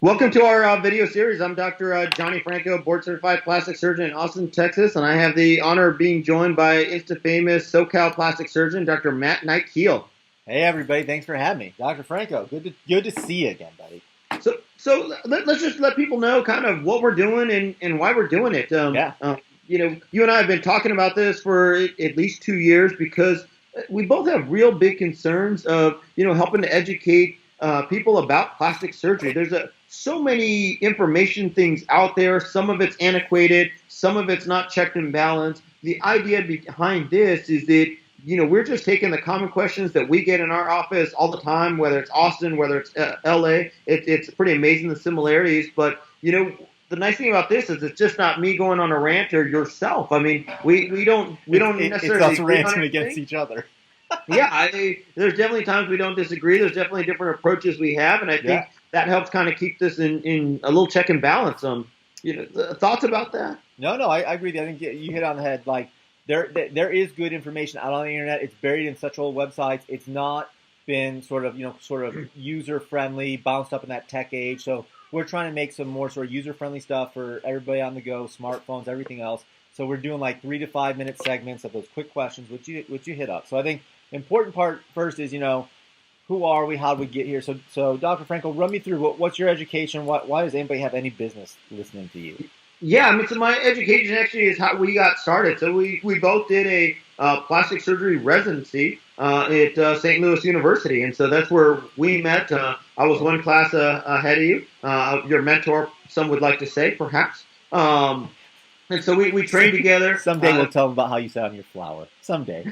Welcome to our video series. I'm Dr. Johnny Franco, board-certified plastic surgeon in Austin, Texas, and I have the honor of being joined by Insta-famous SoCal plastic surgeon, Dr. Matt Nykiel. Hey, everybody. Thanks for having me. Dr. Franco, good to see you again, buddy. So let's just let people know kind of what we're doing and why we're doing it. You and I have been talking about this for at least 2 years because we both have real big concerns of, helping to educate people about plastic surgery. There's so many information things out there. Some of it's antiquated. Some of it's not checked and balanced. The idea behind this is that, we're just taking the common questions that we get in our office all the time, whether it's Austin, whether it's LA. It's pretty amazing, the similarities. But, the nice thing about this is it's just not me going on a rant or yourself. I mean, we don't necessarily. It's us ranting against each other. There's definitely times we don't disagree. There's definitely different approaches we have, and I think that helps kind of keep this in a little check and balance. Thoughts about that? No, I agree with you. I think you hit on the head. Like there is good information out on the internet. It's buried in such old websites. It's not been sort of user friendly, bounced up in that tech age. So we're trying to make some more sort of user friendly stuff for everybody on the go, smartphones, everything else. So we're doing like 3 to 5 minute segments of those quick questions, which you hit up. So I think important part first is, who are we? How did we get here? So Dr. Franco, run me through what's your education? Why does anybody have any business listening to you? Yeah, so my education actually is how we got started. So we both did a plastic surgery residency at St. Louis University, and so that's where we met. I was one class ahead of you, your mentor, some would like to say, perhaps. And so we trained together. Someday we'll tell them about how you sat on your flower. Someday.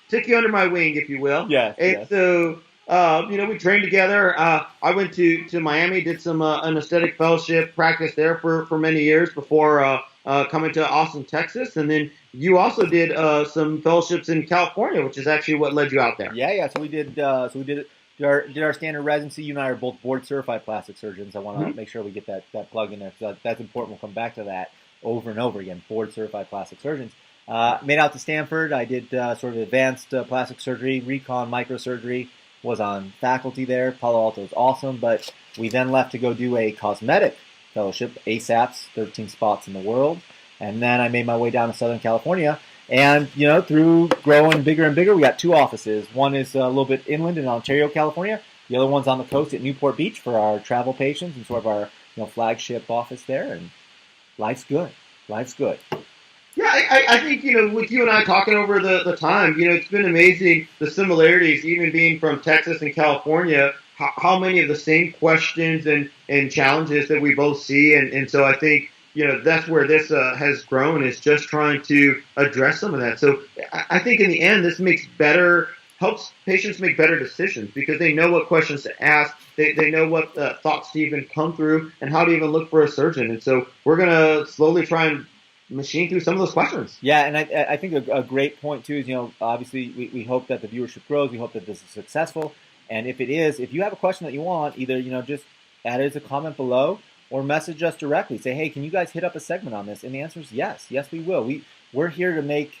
Took you under my wing, if you will. Yeah. And so, we trained together. I went to Miami, did some an aesthetic fellowship, practiced there for many years before coming to Austin, Texas. And then you also did some fellowships in California, which is actually what led you out there. Yeah. So we did our standard residency. You and I are both board-certified plastic surgeons. I want to make sure we get that plug in there because that's important. We'll come back to that over and over again. Board-certified plastic surgeons. Made out to Stanford. I did sort of advanced plastic surgery, recon, microsurgery. Was on faculty there. Palo Alto was awesome, but we then left to go do a cosmetic fellowship, ASAPS, 13 spots in the world. And then I made my way down to Southern California. And, through growing bigger and bigger, we got 2 offices. One is a little bit inland in Ontario, California. The other one's on the coast at Newport Beach for our travel patients and sort of our flagship office there. And life's good. Yeah, I think, with you and I talking over the time, it's been amazing, the similarities, even being from Texas and California, how many of the same questions and challenges that we both see. And so I think, that's where this has grown, is just trying to address some of that. So I think in the end, this helps patients make better decisions because they know what questions to ask. They know what thoughts to even come through and how to even look for a surgeon. And so we're going to slowly try and machine through some of those questions. Yeah, and I think a great point too is, obviously we hope that the viewership grows. We hope that this is successful. And if it is, if you have a question that you want, either, just add it as a comment below or message us directly. Say, hey, can you guys hit up a segment on this? And the answer is yes. Yes, we will. We're here to make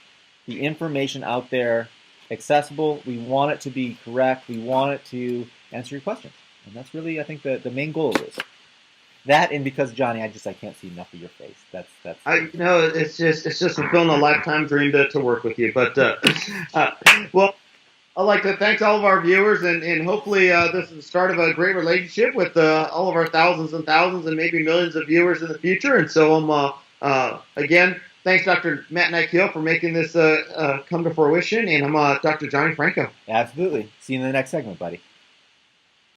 the information out there accessible. We want it to be correct. We want it to answer your questions. And that's really, I think, the main goal of this. That, and because Johnny, I can't see enough of your face. That's. It's just fulfilling a lifetime dream to work with you. But well, I'd like to thank all of our viewers, and hopefully this is the start of a great relationship with all of our thousands and thousands and maybe millions of viewers in the future. And so again, thanks, Dr. Matt Nykiel, for making this come to fruition. And I'm Dr. Johnny Franco. Absolutely. See you in the next segment, buddy.